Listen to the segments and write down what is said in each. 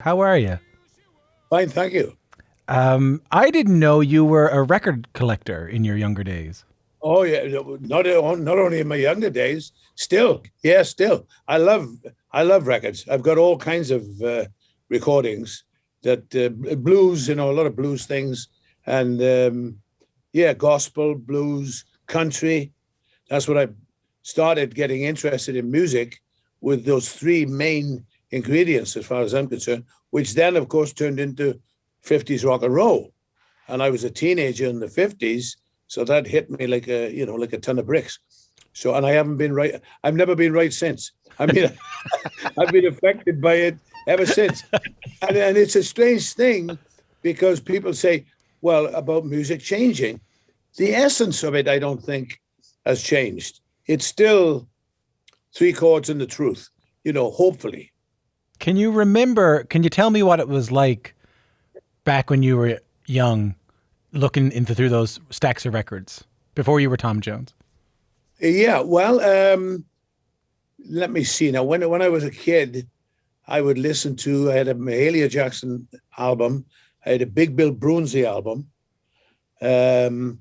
How are you? Fine, thank you. I didn't know you were a record collector in your younger days. Oh yeah, no, not only in my younger days, still, yeah, still. I love records. I've got all kinds of recordings that blues, a lot of blues things, and yeah, gospel, blues, country. That's what I started getting interested in music with those three main ingredients, as far as I'm concerned. Which then, of course, turned into 50s rock and roll. And I was a teenager in the 50s, so that hit me like like a ton of bricks. So, and I haven't been right. I've never been right since. I mean, I've been affected by it ever since. And it's a strange thing because people say, well, about music changing. The essence of it, I don't think, has changed. It's still three chords and the truth, hopefully. Can you tell me what it was like back when you were young, looking into through those stacks of records before you were Tom Jones? Yeah, well, let me see. Now, when I was a kid, I had a Mahalia Jackson album, I had a Big Bill Broonzy album, um,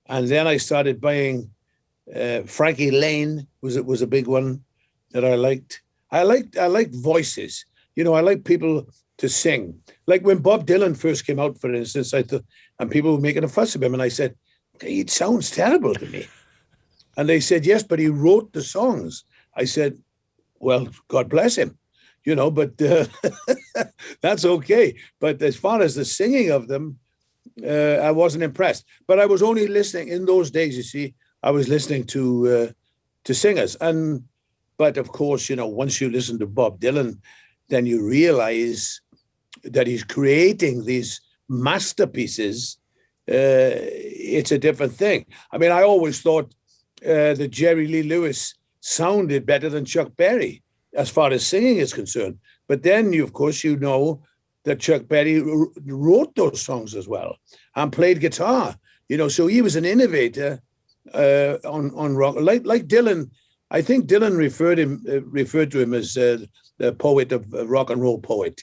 and then I started buying Frankie Lane was a big one that I liked. I liked voices. I like people to sing. Like when Bob Dylan first came out, for instance, I thought, and people were making a fuss of him, and I said, "It sounds terrible to me." And they said, "Yes, but he wrote the songs." I said, "Well, God bless him." But that's okay. But as far as the singing of them, I wasn't impressed. But I was only listening in those days. You see, I was listening to singers, and but of course, once you listen to Bob Dylan, then you realize that he's creating these masterpieces. It's a different thing. I mean, I always thought that Jerry Lee Lewis sounded better than Chuck Berry as far as singing is concerned. But then, of course, that Chuck Berry wrote those songs as well and played guitar. So he was an innovator on rock, like Dylan. I think Dylan referred to him as the poet of rock and roll poet.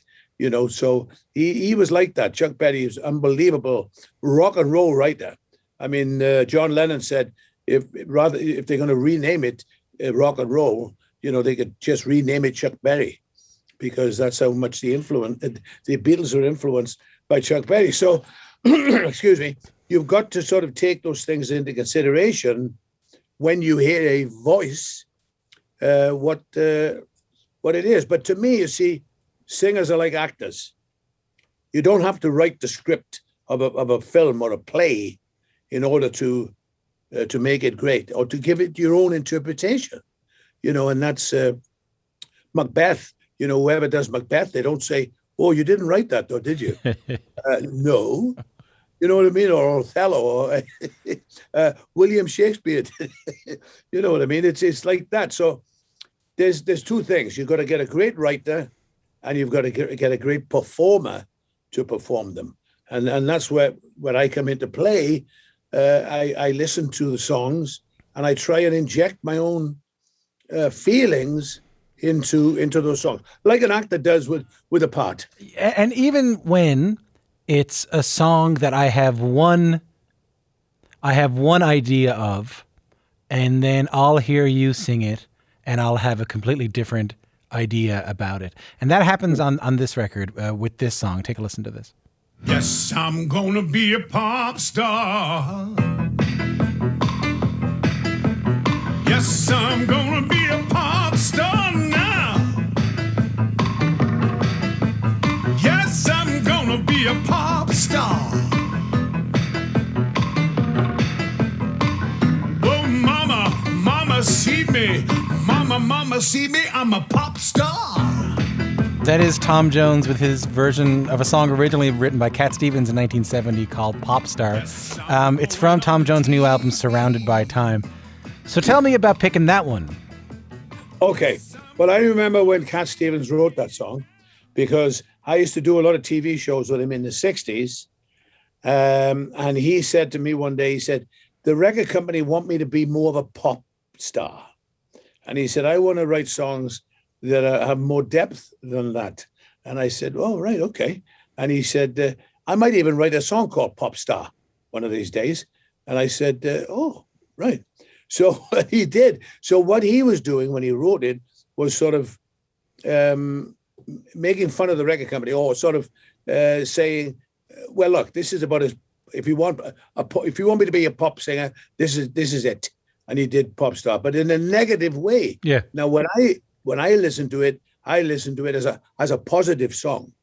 So he was like that. Chuck Berry is unbelievable rock and roll writer. I mean, John Lennon said if they're going to rename it rock and roll, they could just rename it Chuck Berry because that's how much the Beatles are influenced by Chuck Berry. So, excuse me, you've got to sort of take those things into consideration when you hear a voice, uh, what uh, what it is. But to me, you see, singers are like actors. You don't have to write the script of a film or a play in order to make it great or to give it your own interpretation. And that's Macbeth. Whoever does Macbeth, they don't say, "Oh, you didn't write that, though, did you?" No. You know what I mean? Or Othello, or William Shakespeare. You know what I mean? It's like that. So there's two things. You've got to get a great writer, and you've got to get a great performer to perform them. And that's where I come into play. I listen to the songs, and I try and inject my own feelings into those songs, like an actor does with a part. And even when it's a song that I have one idea of, and then I'll hear you sing it, and I'll have a completely different idea about it. And that happens on this record with this song. Take a listen to this. Yes, I'm gonna be a pop star. Yes, I'm gonna be a pop star now. Yes, I'm gonna be a pop star. Oh, mama, see me. Mama, see me. I'm a pop star. That is Tom Jones with his version of a song originally written by Cat Stevens in 1970 called Popstar. It's from Tom Jones' new album, Surrounded by Time. So tell me about picking that one. Okay. Well, I remember when Cat Stevens wrote that song because I used to do a lot of TV shows with him in the 60s. And he said to me one day, he said, the record company want me to be more of a pop star. And he said, I want to write songs that have more depth than that. And I said, oh, right, okay. And he said, I might even write a song called Popstar one of these days. And I said, oh, right. So he did. So what he was doing when he wrote it was sort of making fun of the record company, or sort of saying, well, look, this is about if you want me to be a pop singer, this is it. And he did Popstar, but in a negative way. Yeah. Now, when I listen to it as a positive song,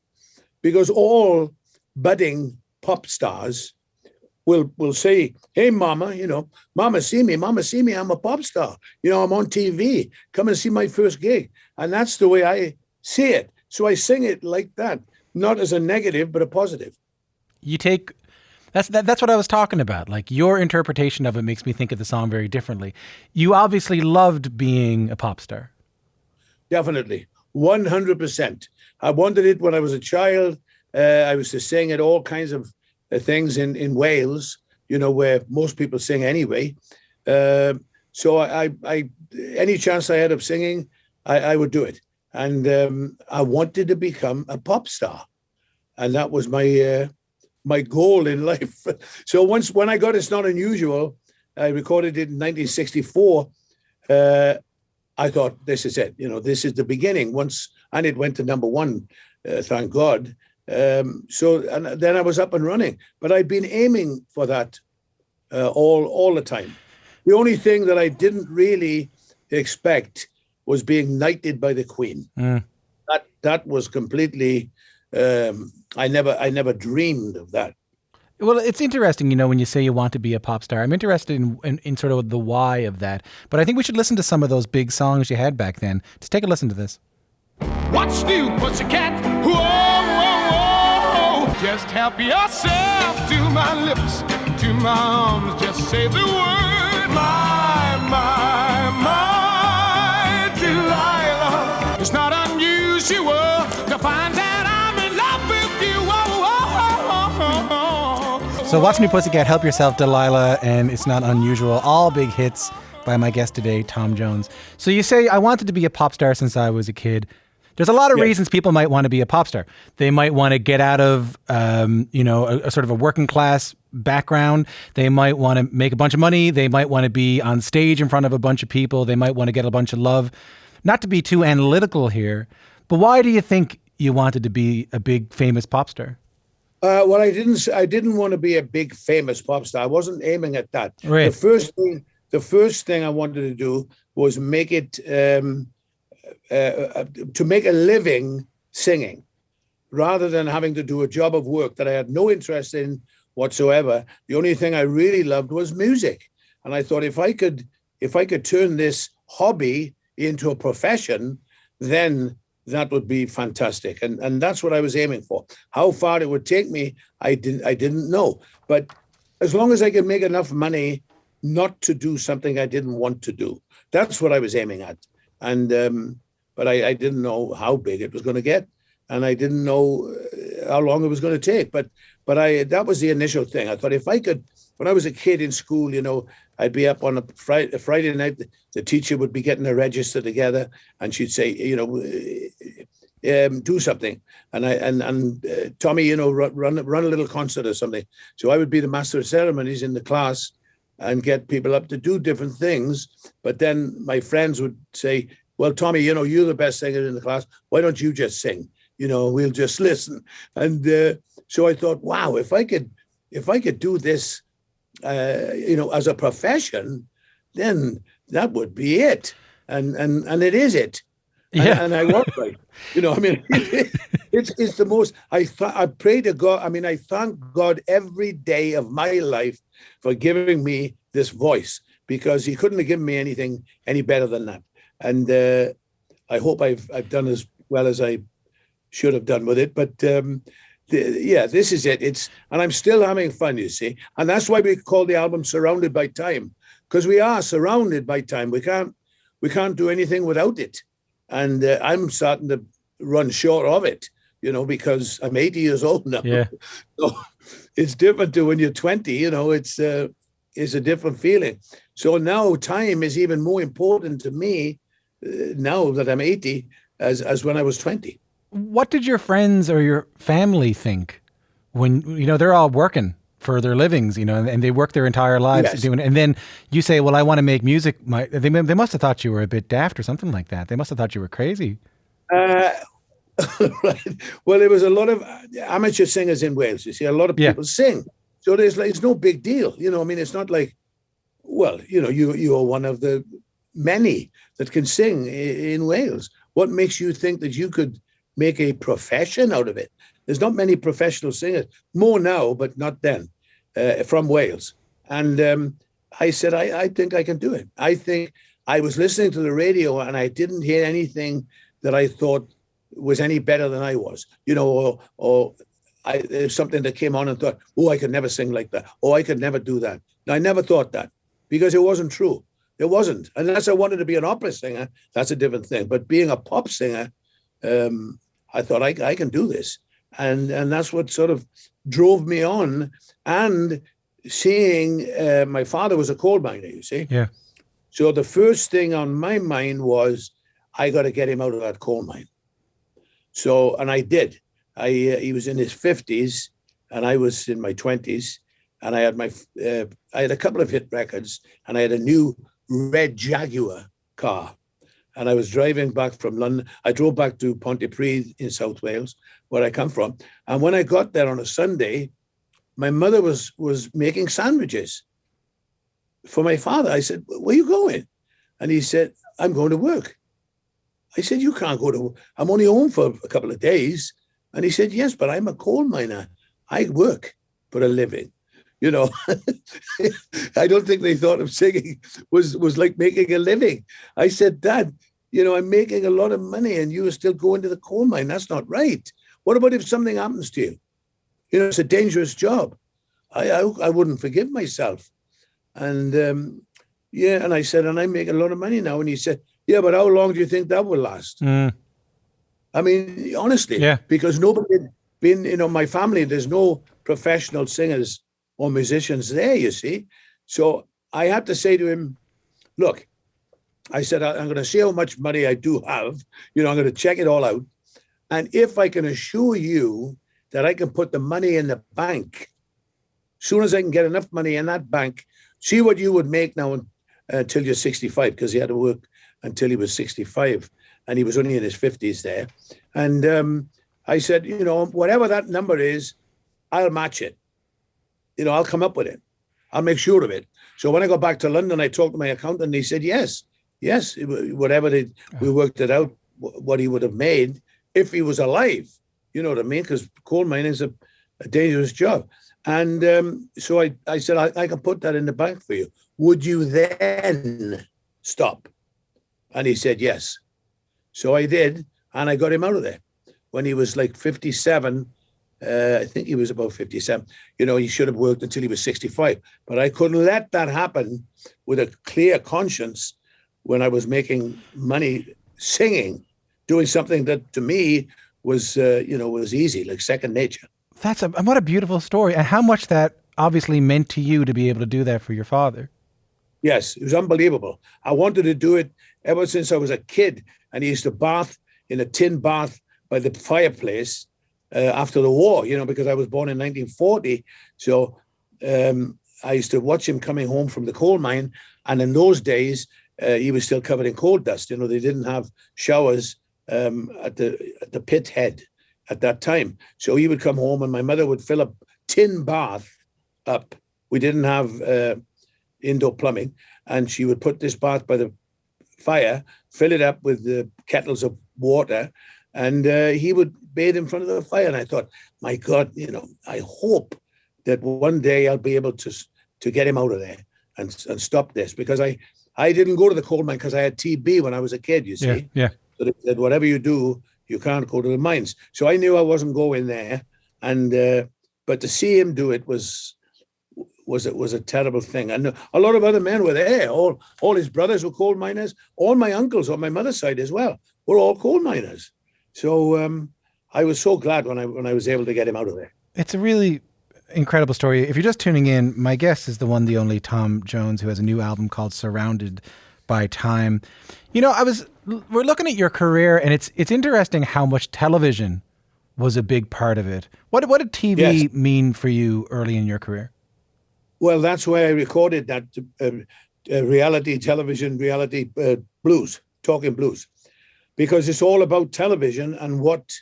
because all budding pop stars will say, hey, mama, mama, see me, I'm a pop star. I'm on TV. Come and see my first gig. And that's the way I see it. So I sing it like that, not as a negative, but a positive. That's what I was talking about. Like, your interpretation of it makes me think of the song very differently. You obviously loved being a pop star. Definitely. 100%. I wanted it when I was a child. I was to sing at all kinds of things in Wales, where most people sing anyway. So I any chance I had of singing, I would do it. And I wanted to become a pop star. And that was my goal in life. So when I got It's Not Unusual, I recorded it in 1964. I thought, this is it. This is the beginning. And it went to number one, thank God. And then I was up and running. But I'd been aiming for that all the time. The only thing that I didn't really expect was being knighted by the Queen. That was completely. I never dreamed of that. Well, it's interesting, when you say you want to be a pop star. I'm interested in sort of the why of that. But I think we should listen to some of those big songs you had back then. Just take a listen to this. What's new, pussycat? Whoa, whoa, whoa. Just help yourself to my lips, to my arms. Just say the word, my Delilah. It's not unusual to find that I'm in love with you. So What's New Pussycat, Help Yourself, Delilah, and It's Not Unusual, all big hits by my guest today, Tom Jones. So you say, I wanted to be a pop star since I was a kid. There's a lot of reasons people might want to be a pop star. They might want to get out of, a sort of a working class background. They might want to make a bunch of money. They might want to be on stage in front of a bunch of people. They might want to get a bunch of love. Not to be too analytical here, but why do you think you wanted to be a big famous pop star? Well, I didn't want to be a big famous pop star. I wasn't aiming at that. Right. The first thing I wanted to do was make it to make a living singing, rather than having to do a job of work that I had no interest in whatsoever. The only thing I really loved was music, and I thought if I could turn this hobby into a profession, then that would be fantastic. And that's what I was aiming for. How far it would take me, I didn't know. But as long as I could make enough money not to do something I didn't want to do, that's what I was aiming at. And but I didn't know how big it was going to get, and I didn't know how long it was going to take. But that was the initial thing. I thought if I could, when I was a kid in school, I'd be up on a Friday night. The teacher would be getting a register together, and she'd say, do something. And Tommy, run a little concert or something. So I would be the master of ceremonies in the class and get people up to do different things. But then my friends would say, well, Tommy, you're the best singer in the class. Why don't you just sing? We'll just listen. And so I thought, wow, if I could do this, as a profession, then that would be it. And it is it. Yeah. And I was right. It's the most, I pray to God. I thank God every day of my life for giving me this voice, because he couldn't have given me anything any better than that. And I hope I've done as well as I should have done with it. But this is it. And I'm still having fun, you see. And that's why we call the album Surrounded by Time, because we are surrounded by time. We can't do anything without it. And I'm starting to run short of it, because I'm 80 years old now. Yeah. So it's different to when you're 20, it's a different feeling. So now time is even more important to me now that I'm 80 as when I was 20. What did your friends or your family think when, they're all working for their livings, and they work their entire lives Yes. doing it. And then you say, well, I want to make music. They must have thought you were a bit daft or something like that. They must have thought you were crazy. Right. Well, there was a lot of amateur singers in Wales. You see, a lot of people sing. So it's no big deal. I mean, it's not like, well, you are one of the many that can sing in Wales. What makes you think that you could make a profession out of it? There's not many professional singers, more now, but not then, from Wales. And I said, I think I can do it. I think I was listening to the radio and I didn't hear anything that I thought was any better than I was, or there's something that came on and thought, oh, I could never sing like that. Oh, I could never do that. No, I never thought that because it wasn't true. It wasn't. Unless I wanted to be an opera singer, that's a different thing. But being a pop singer, I thought I can do this. And that's what sort of drove me on. And seeing my father was a coal miner, you see. Yeah. So the first thing on my mind was, I got to get him out of that coal mine. So, and I did. He was in his 50s and I was in my 20s, and I had a couple of hit records, and I had a new red Jaguar car. And I was driving back from London. I drove back to Pontypridd in South Wales, where I come from. And when I got there on a Sunday, my mother was making sandwiches for my father. I said, where are you going? And he said, I'm going to work. I said, you can't go to work. I'm only home for a couple of days. And he said, yes, but I'm a coal miner. I work for a living. I don't think they thought of singing was like making a living. I said, Dad, I'm making a lot of money and you are still going to the coal mine. That's not right. What about if something happens to you? It's a dangerous job. I wouldn't forgive myself. And and I said, and I make a lot of money now. And he said, yeah, but how long do you think that will last? I mean, honestly, because nobody had been, my family, there's no professional singers or musicians there, you see. So I had to say to him, look, I said, I'm going to see how much money I do have. I'm going to check it all out. And if I can assure you that I can put the money in the bank, as soon as I can get enough money in that bank, see what you would make now until you're 65, because he had to work until he was 65 and he was only in his 50s there. And I said, whatever that number is, I'll match it. I'll come up with it. I'll make sure of it. So when I got back to London, I talked to my accountant and he said, yes, whatever we worked it out, what he would have made if he was alive. You know what I mean? Because coal mining is a dangerous job. And so I said, I can put that in the bank for you. Would you then stop? And he said, yes. So I did. And I got him out of there when he was like 57. I think he was about 57. He should have worked until he was 65. But I couldn't let that happen with a clear conscience when I was making money singing, doing something that to me was, was easy, like second nature. What a beautiful story. And how much that obviously meant to you to be able to do that for your father. Yes, it was unbelievable. I wanted to do it ever since I was a kid. And he used to bath in a tin bath by the fireplace after the war, because I was born in 1940. So I used to watch him coming home from the coal mine. And in those days, he was still covered in coal dust. They didn't have showers at the pit head at that time. So he would come home and my mother would fill a tin bath up. We didn't have indoor plumbing. And she would put this bath by the fire, fill it up with the kettles of water, and he would bathe in front of the fire. And I thought, my God, I hope that one day I'll be able to get him out of there and stop this, because I didn't go to the coal mine because I had TB when I was a kid, you see. Yeah. So they said, whatever you do, you can't go to the mines. So I knew I wasn't going there. And but to see him do it was a terrible thing. And a lot of other men were there. All his brothers were coal miners. All my uncles on my mother's side as well were all coal miners. So I was so glad when I was able to get him out of there. It's a really incredible story. If you're just tuning in, my guest is the one, the only Tom Jones, who has a new album called Surrounded by Time. I was we're looking at your career, and it's interesting how much television was a big part of it. What did TV mean for you early in your career? Well, that's why I recorded that reality television, reality blues, talking blues, because it's all about television and what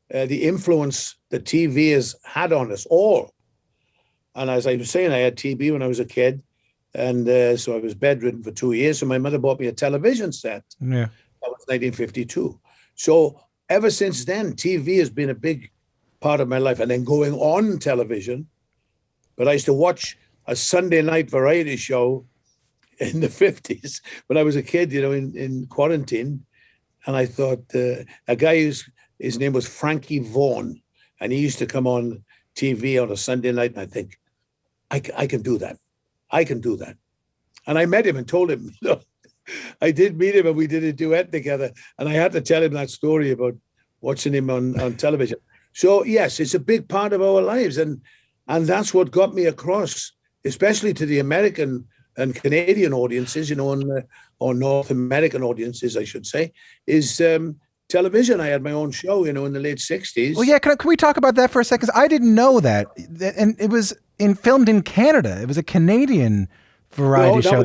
the influence that TV has had on us all. And as I was saying, I had TB when I was a kid, and so I was bedridden for 2 years. So my mother bought me a television set. Yeah, that was 1952. So ever since then, TV has been a big part of my life. And then going on television, but I used to watch a Sunday night variety show in the 50s when I was a kid, in quarantine. And I thought a guy his name was Frankie Vaughan, and he used to come on TV on a Sunday night, and I think, I can do that. I can do that. And I met him and told him, I did meet him, and we did a duet together. And I had to tell him that story about watching him on television. So yes, it's a big part of our lives. And that's what got me across, especially to the American and Canadian audiences, or North American audiences, I should say, is television. I had my own show, in the late 60s. Well, yeah, can we talk about that for a second? 'Cause I didn't know that. And it was filmed in Canada. It was a Canadian variety show.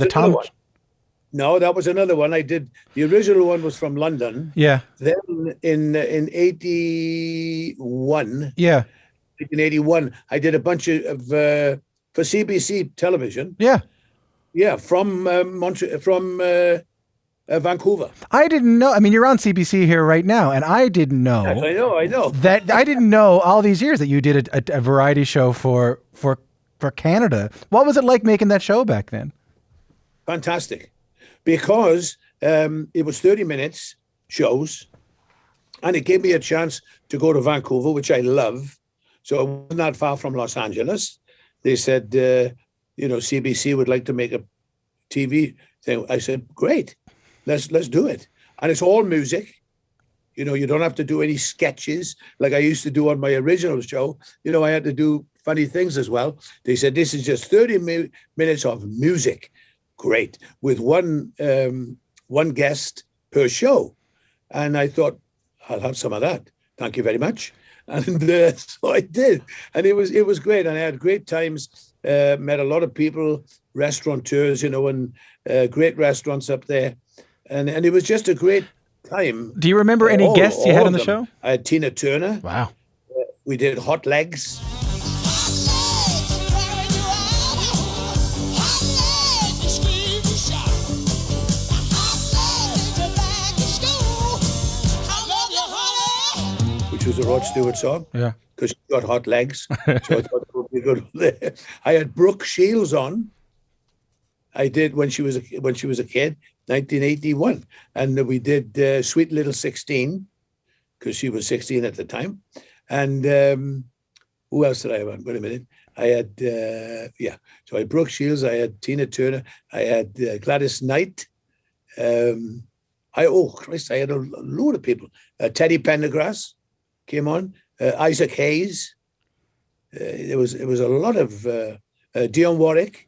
No, that was another one. I did. The original one was from London. Yeah. Then in 81. Yeah. 1981, I did a bunch of for CBC television. Yeah. Yeah, from Vancouver. I didn't know. I mean, you're on CBC here right now, and I didn't know. Yes, I know. That I didn't know all these years that you did a variety show for Canada. What was it like making that show back then? Fantastic, because it was 30 minutes shows, and it gave me a chance to go to Vancouver, which I love. So it wasn't that far from Los Angeles. They said, CBC would like to make a TV thing. I said, great, let's do it. And it's all music. You don't have to do any sketches like I used to do on my original show. I had to do funny things as well. They said, this is just 30 minutes of music. Great. With one guest per show. And I thought, I'll have some of that. Thank you very much. And so I did. And it was great. And I had great times, met a lot of people, restaurateurs, and great restaurants up there. And it was just a great time. Do you remember any guests you had on the show? I had Tina Turner. Wow. We did Hot Legs. Which was a Rod Stewart song. Yeah. Because she got hot legs. So I thought it would be good there. I had Brooke Shields on. I did when she was a kid, 1981. And we did Sweet Little 16, because she was 16 at the time. And who else did I have on? Wait a minute. I had, So I had Brooke Shields. I had Tina Turner. I had Gladys Knight. I had a load of people. Teddy Pendergrass came on. Isaac Hayes. It was a lot of Dionne Warwick.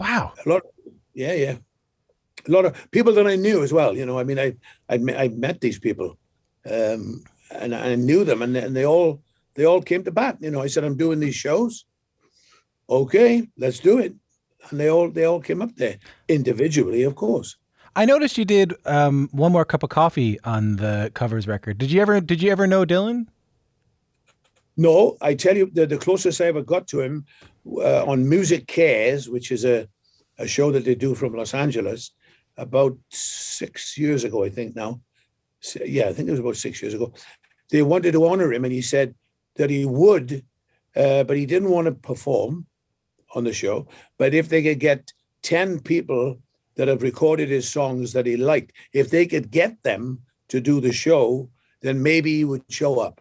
Wow. A lot. Yeah. A lot of people that I knew as well. I met these people, and I knew them, and they all came to bat. I said, I'm doing these shows. Okay, let's do it. And they all came up there individually, of course. I noticed you did One More Cup of Coffee on the covers record. Did you ever know Dylan? No, I tell you, the closest I ever got to him on Music Cares, which is a show that they do from Los Angeles, about 6 years ago, I think now. Yeah, I think it was about 6 years ago. They wanted to honor him, and he said that he would, but he didn't want to perform on the show. But if they could get 10 people that have recorded his songs that he liked, if they could get them to do the show, then maybe he would show up.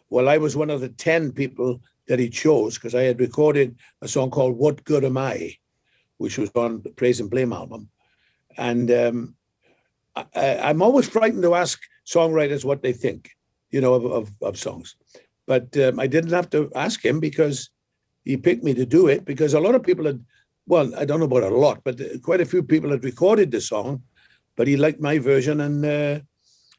Well, I was one of the 10 people that he chose, because I had recorded a song called What Good Am I, which was on the Praise and Blame album. And I'm always frightened to ask songwriters what they think, of songs. But I didn't have to ask him, because he picked me to do it, because a lot of people had, well, I don't know about a lot, but quite a few people had recorded the song, but he liked my version, and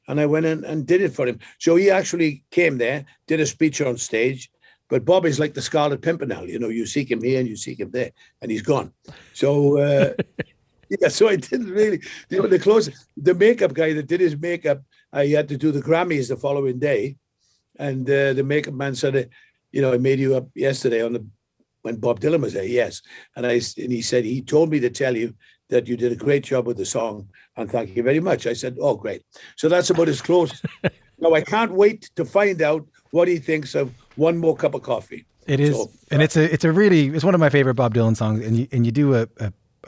I went in and did it for him. So he actually came there, did a speech on stage. But Bob is like the Scarlet Pimpernel. You seek him here and you seek him there, and he's gone. So, yeah, so I didn't really, the makeup guy that did his makeup, I had to do the Grammys the following day. And the makeup man said, I made you up yesterday when Bob Dylan was there. Yes. And he said, he told me to tell you that you did a great job with the song, and thank you very much. I said, oh, great. So that's about as close. Now, I can't wait to find out what he thinks of One More Cup of Coffee. It is, so, and it's one of my favorite Bob Dylan songs, and you do a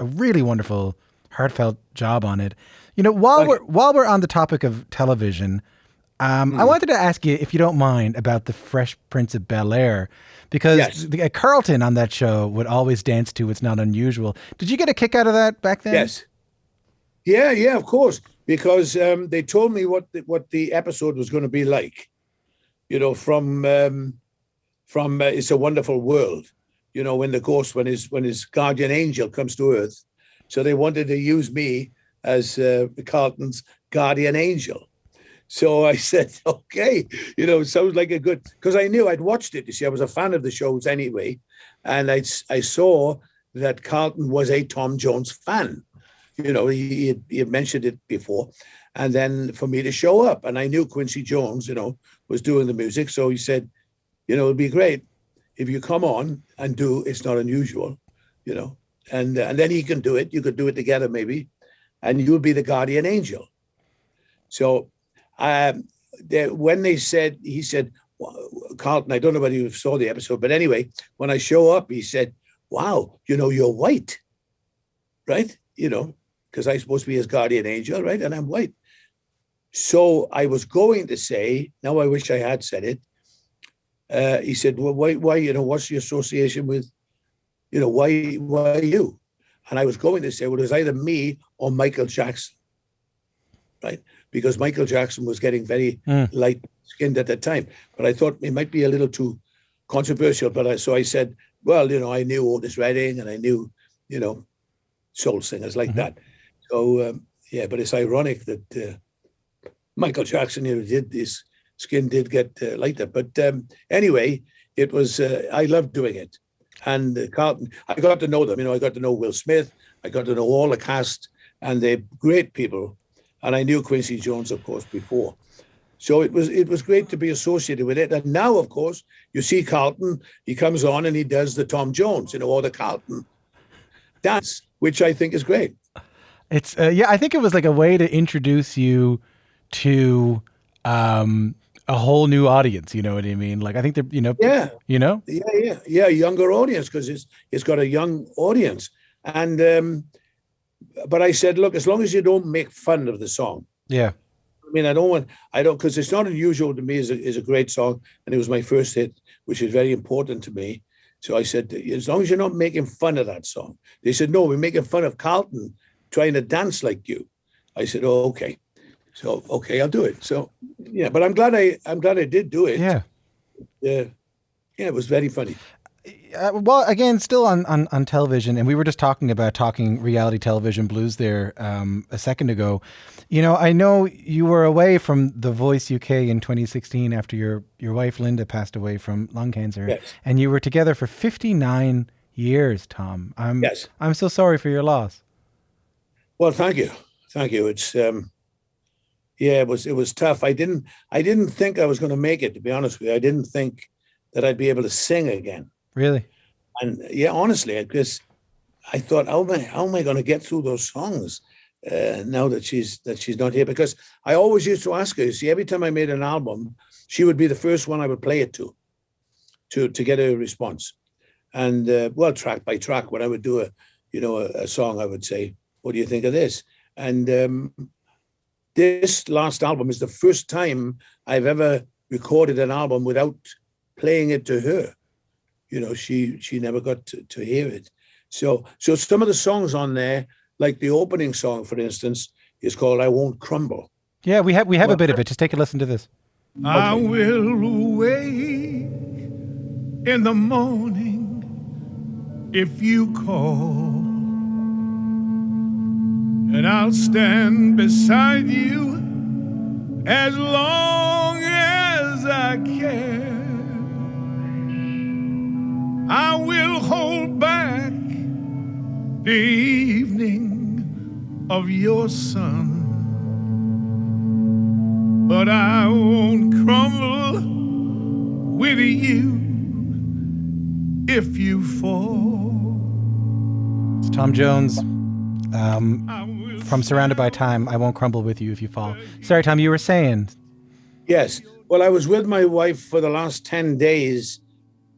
really wonderful, heartfelt job on it. While we're on the topic of television, I wanted to ask you, if you don't mind, about the Fresh Prince of Bel-Air, because Carlton on that show would always dance to "It's Not Unusual." Did you get a kick out of that back then? Yes. Yeah, of course, because they told me what the episode was going to be like. From It's a Wonderful World. When the ghost, when his guardian angel comes to Earth, so they wanted to use me as Carlton's guardian angel. So I said, okay, sounds like a good, because I knew I'd watched it. You see, I was a fan of the shows anyway. And I saw that Carlton was a Tom Jones fan. He had mentioned it before. And then for me to show up, and I knew Quincy Jones, was doing the music. So he said, it'd be great if you come on and do It's Not Unusual, and then he can do it. You could do it together maybe, and you'll be the guardian angel. So when he said, Carlton, I don't know whether you saw the episode, but anyway, when I show up, he said, wow, you're white, right? Because I'm supposed to be his guardian angel, right? And I'm white. So I was going to say, now I wish I had said it. He said, well, why, what's your association with, why you? And I was going to say, well, it was either me or Michael Jackson, right? Because Michael Jackson was getting very light-skinned at that time. But I thought it might be a little too controversial. So I said, well, I knew Otis Redding, and I knew, soul singers like that. So, but it's ironic that Michael Jackson, his skin did get lighter. But anyway, it was, I loved doing it. And Carlton, I got to know them. I got to know Will Smith. I got to know all the cast, and they're great people. And I knew Quincy Jones, of course, before. So it was great to be associated with it. And now, of course, you see Carlton, he comes on and he does the Tom Jones, or the Carlton dance, which I think is great. It's, I think it was like a way to introduce you to a whole new audience. You know what I mean? Like, I think they're, Yeah, younger audience, because it's got a young audience. And, but I said, look, as long as you don't make fun of the song. Yeah. I mean, because It's Not Unusual to me is a great song, and it was my first hit, which is very important to me. So I said, as long as you're not making fun of that song. They said, no, we're making fun of Carlton trying to dance like you. I said, oh, okay. So, okay, I'll do it. So, yeah, but I'm glad I did do it. Yeah. It was very funny. Well, again, still on television, and we were just talking reality television blues there a second ago. I know you were away from The Voice UK in 2016 after your wife Linda passed away from lung cancer. Yes. And you were together for 59 years, Tom. Yes. I'm so sorry for your loss. Well, thank you. It's it was tough. I didn't think I was going to make it, to be honest with you. I didn't think that I'd be able to sing again. Really? And honestly, because I thought, how am I going to get through those songs now that she's not here? Because I always used to ask her. You see, every time I made an album, she would be the first one I would play it to get a response. And track by track, when I would do a song, I would say, "What do you think of this?" And this last album is the first time I've ever recorded an album without playing it to her. She never got to hear it. So some of the songs on there, like the opening song, for instance, is called "I Won't Crumble." Yeah, we have a bit of it. Just take a listen to this. I will wake in the morning if you call, and I'll stand beside you as long as I can. I will hold back the evening of your sun, but I won't crumble with you if you fall. It's Tom Jones from Surrounded by Time. I won't crumble with you if you fall. Sorry, Tom, you were saying. Yes. Well, I was with my wife for the last 10 days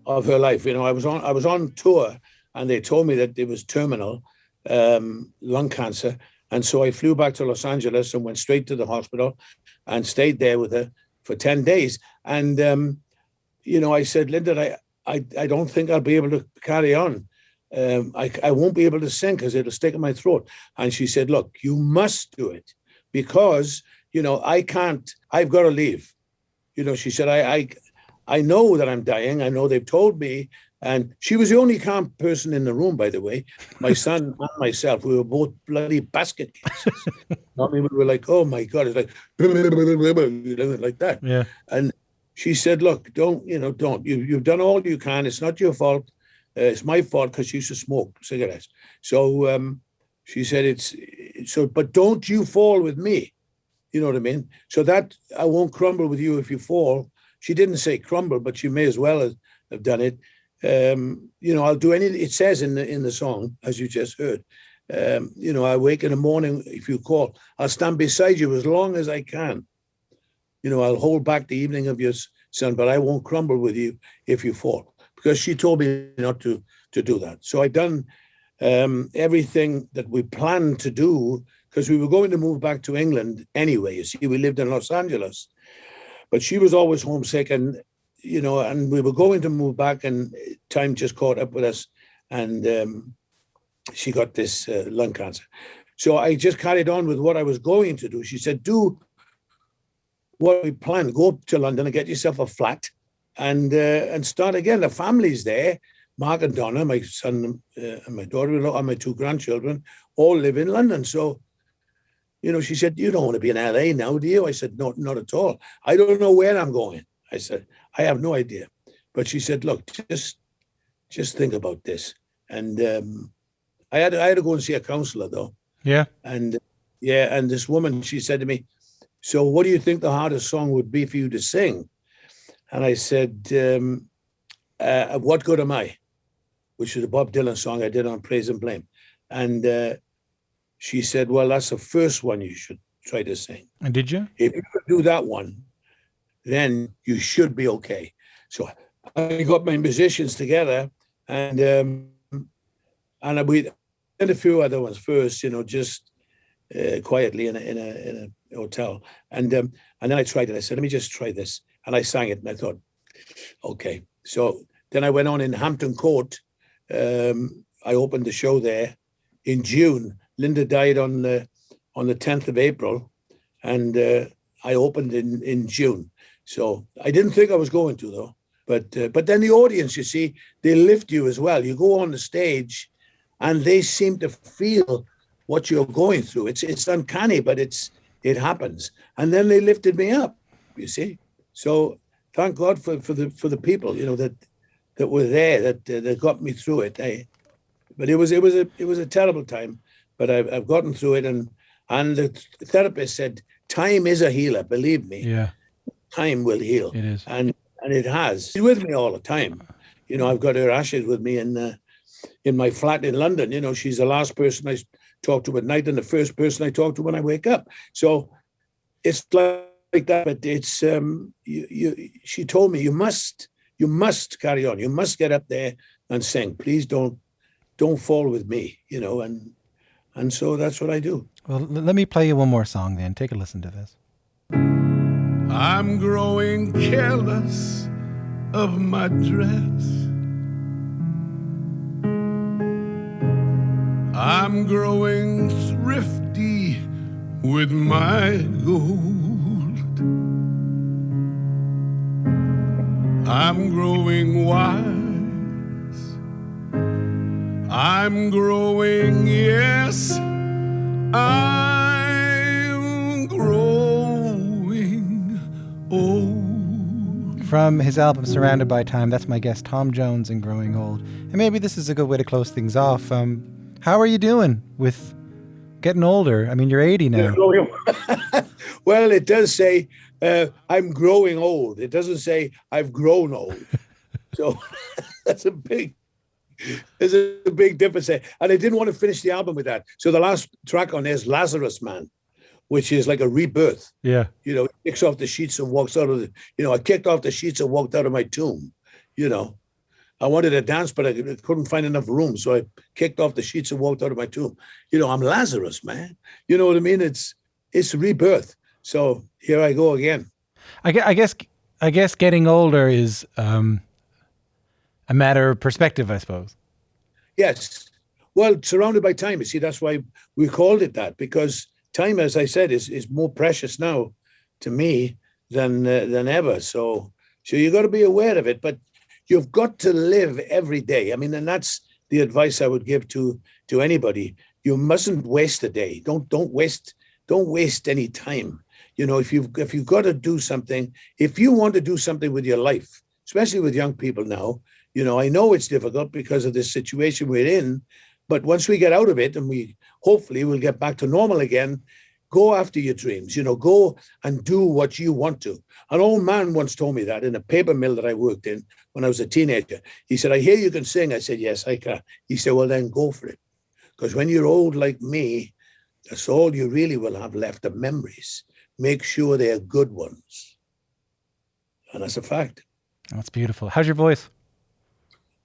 of her life. You know, I was on tour, and they told me that it was terminal lung cancer. And so I flew back to Los Angeles and went straight to the hospital and stayed there with her for 10 days. And, you know, I said, Linda, I don't think I'll be able to carry on. I won't be able to sing because it'll stick in my throat. And she said, look, you must do it because, you know, I've got to leave. You know, she said, I know that I'm dying. I know they've told me. And she was the only calm person in the room, by the way. My son and myself, we were both bloody basket cases. I mean, we were like, oh my God, it's like, like that. Yeah. And she said, look, don't. You've done all you can. It's not your fault. It's my fault because she used to smoke cigarettes. So she said, but don't you fall with me. You know what I mean? So that I won't crumble with you if you fall. She didn't say crumble, but she may as well have done it. You know, I'll do anything. It says in the song, as you just heard, you know, I wake in the morning, if you call, I'll stand beside you as long as I can. You know, I'll hold back the evening of your son, but I won't crumble with you if you fall. Because she told me not to do that. So I've done everything that we planned to do, because we were going to move back to England anyway. You see, we lived in Los Angeles, but she was always homesick, and you know, and we were going to move back, and time just caught up with us, and she got this lung cancer. So I just carried on with what I was going to do. She said, do what we planned. Go up to London and get yourself a flat and start again. The family's there. Mark and Donna, my son and my daughter-in-law, and my two grandchildren all live in London. So, you know, she said, you don't want to be in LA now, do you? I said, no, not at all. I don't know where I'm going. I said, I have no idea. But she said, look, just think about this. And I had to go and see a counselor, though. Yeah. And this woman, she said to me, so what do you think the hardest song would be for you to sing? And I said, What Good Am I? Which is a Bob Dylan song I did on Praise and Blame. And she said, well, that's the first one you should try to sing. And did you? If you could do that one, then you should be okay. So I got my musicians together, and we did a few other ones first, you know, just quietly in a hotel. And then I tried it. I said, let me just try this. And I sang it, and I thought, okay. So then I went on in Hampton Court. I opened the show there in June. Linda died on the 10th of April, and I opened in June. So I didn't think I was going to, though. But then the audience, you see, they lift you as well. You go on the stage, and they seem to feel what you're going through. It's uncanny, but it happens. And then they lifted me up, you see. So thank God for the people, you know, that were there, that got me through it. But it was a terrible time. But I've gotten through it, and the therapist said, time is a healer, believe me. Yeah. Time will heal. It is. And it has. She's with me all the time. You know, I've got her ashes with me in my flat in London. You know, she's the last person I talk to at night and the first person I talk to when I wake up. So it's like that. But it's she told me, you must carry on. You must get up there and sing. Please don't fall with me, you know, and so that's what I do. Well, let me play you one more song then. Take a listen to this. I'm growing careless of my dress. I'm growing thrifty with my gold. I'm growing wise. I'm growing, yes, I'm growing old. From his album Surrounded by Time, that's my guest, Tom Jones and Growing Old. And maybe this is a good way to close things off. How are you doing with getting older? I mean, you're 80 now. Well, it does say I'm growing old. It doesn't say I've grown old. So there's a big difference there. And I didn't want to finish the album with that. So the last track on there is Lazarus Man, which is like a rebirth. Yeah. You know, he kicks off the sheets and walks out of the, I kicked off the sheets and walked out of my tomb. I wanted to dance, but I couldn't find enough room. So I kicked off the sheets and walked out of my tomb. I'm Lazarus, man. You know what I mean? It's rebirth. So here I go again. I guess getting older is a matter of perspective, I suppose. Yes. Well, surrounded by time. You see, that's why we called it that, because time, as I said, is more precious now to me than ever. So you got to be aware of it, but you've got to live every day. I mean, and that's the advice I would give to anybody. You mustn't waste a day. Don't waste any time. If you've got to do something, if you want to do something with your life, especially with young people now, I know it's difficult because of this situation we're in, but once we get out of it and hopefully we'll get back to normal again, go after your dreams, go and do what you want to. An old man once told me that in a paper mill that I worked in when I was a teenager. He said, I hear you can sing. I said, yes, I can. He said, well, then go for it. Because when you're old like me, that's all you really will have left are memories. Make sure they're good ones. And that's a fact. That's beautiful. How's your voice?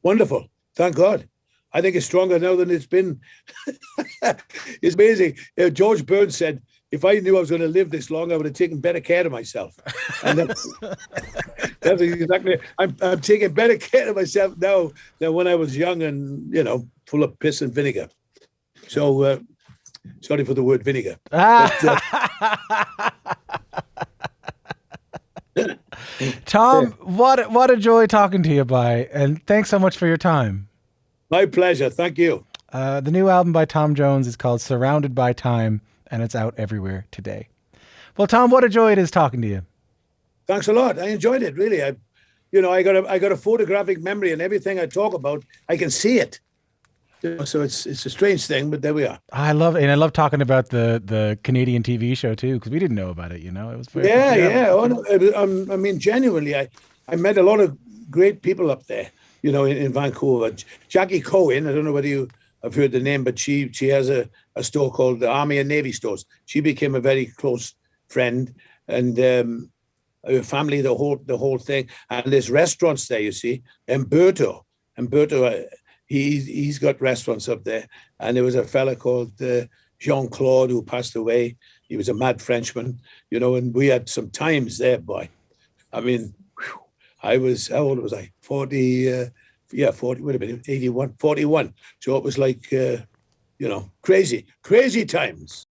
Wonderful. Thank God. I think it's stronger now than it's been. It's amazing. George Burns said, if I knew I was going to live this long, I would have taken better care of myself. And that's exactly it. I'm taking better care of myself now than when I was young and, full of piss and vinegar. So, sorry for the word vinegar. But, Tom, what a joy talking to you, and thanks so much for your time. My pleasure. Thank you. The new album by Tom Jones is called Surrounded by Time, and it's out everywhere today. Well, Tom, what a joy it is talking to you. Thanks a lot. I enjoyed it, really. I got a photographic memory, and everything I talk about, I can see it. So it's a strange thing, but there we are. I love it, and I love talking about the Canadian TV show too, because we didn't know about it. It was very Oh, no, I mean, genuinely, I met a lot of great people up there. In Vancouver. Jackie Cohen, I don't know whether you have heard the name, but she has a store called the Army and Navy Stores. She became a very close friend, and her family, the whole thing. And there's restaurants there, you see. Umberto, he's got restaurants up there. And there was a fella called Jean-Claude who passed away. He was a mad Frenchman, and we had some times there, boy. I mean, how old was I? 40, 40, would have been 81, 41. So it was like, crazy times.